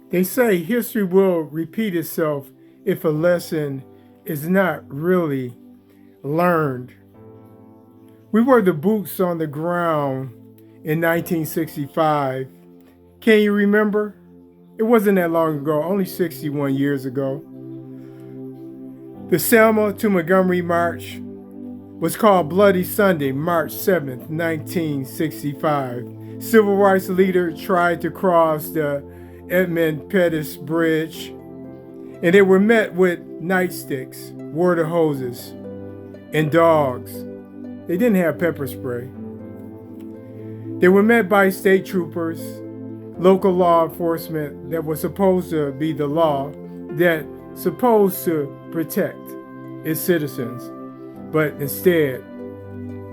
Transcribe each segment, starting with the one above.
They say history will repeat itself if a lesson is not really learned. We were the boots on the ground in 1965. Can you remember? It wasn't that long ago, only 61 years ago. The Selma to Montgomery March was called Bloody Sunday, March 7th, 1965. Civil rights leader tried to cross the Edmund Pettus Bridge, and they were met with nightsticks, water hoses, and dogs. They didn't have pepper spray. They were met by state troopers, local law enforcement that was supposed to be the law, that supposed to protect its citizens, but instead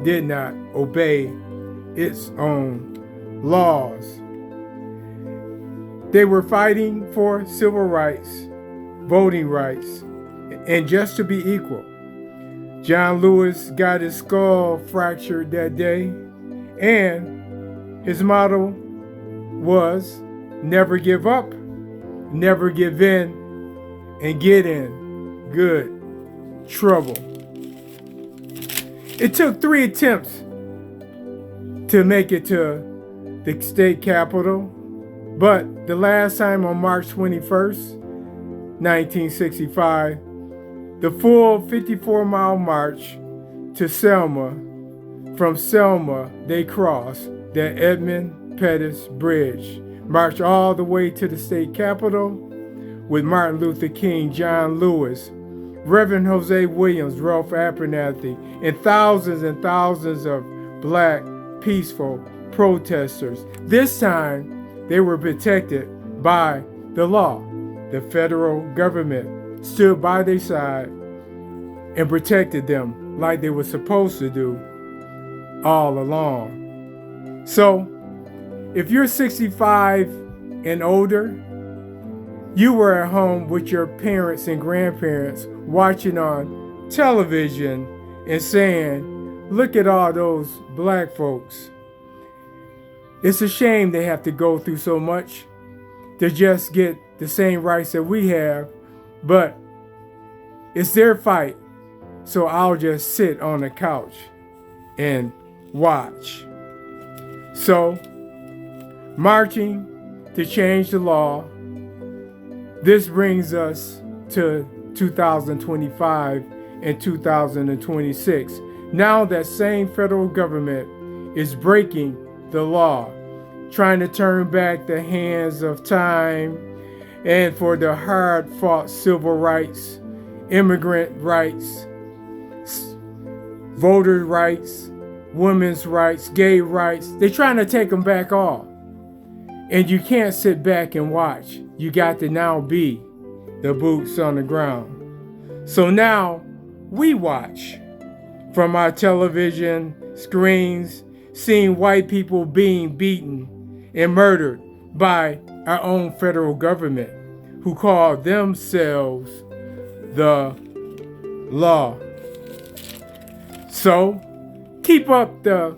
did not obey its own laws. They were fighting for civil rights, voting rights, and just to be equal. John Lewis got his skull fractured that day, and his motto was never give up, never give in, and get in good trouble. It took 3 attempts to make it to the state capitol, but the last time on March 21st, 1965, the full 54-mile march to Selma. From Selma, they crossed the Edmund Pettus Bridge, marched all the way to the state capitol with Martin Luther King, John Lewis, Reverend Jose Williams, Ralph Abernathy, and thousands of black peaceful protesters. This time, they were protected by the law. The federal government stood by their side and protected them like they were supposed to do all along. So, if you're 65 and older, you were at home with your parents and grandparents watching on television and saying, look at all those black folks. It's a shame they have to go through so much to just get the same rights that we have, but it's their fight, so I'll just sit on the couch and watch. So, marching to change the law, this brings us to 2025 and 2026. Now that same federal government is breaking the law, trying to turn back the hands of time and for the hard-fought civil rights, immigrant rights, voter rights, women's rights, gay rights. They're trying to take them back all. And you can't sit back and watch. You got to now be the boots on the ground. So now we watch from our television screens, seeing white people being beaten and murdered by our own federal government, who call themselves the law. So keep up the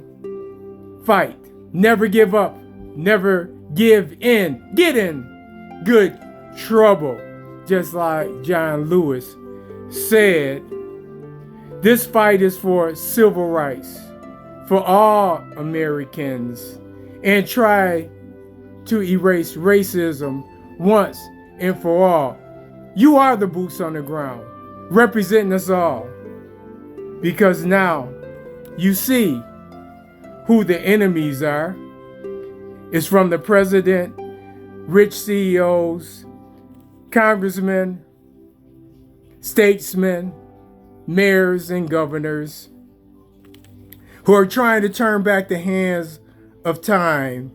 fight. Never give up. Never give in. Get in good trouble. Just like John Lewis said, this fight is for civil rights for all Americans, and try to erase racism once and for all. You are the boots on the ground, representing us all, because now you see who the enemies are. It's from the president, rich CEOs, congressmen, statesmen, mayors, and governors who are trying to turn back the hands of time.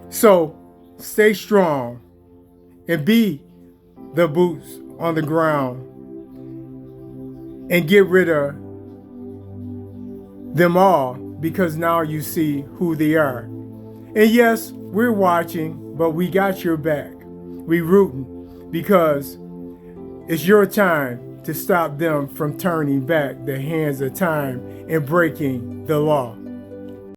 So stay strong and be the boots on the ground and get rid of them all, because now you see who they are. And yes, we're watching, but we got your back. We rooting, because it's your time to stop them from turning back the hands of time and breaking the law.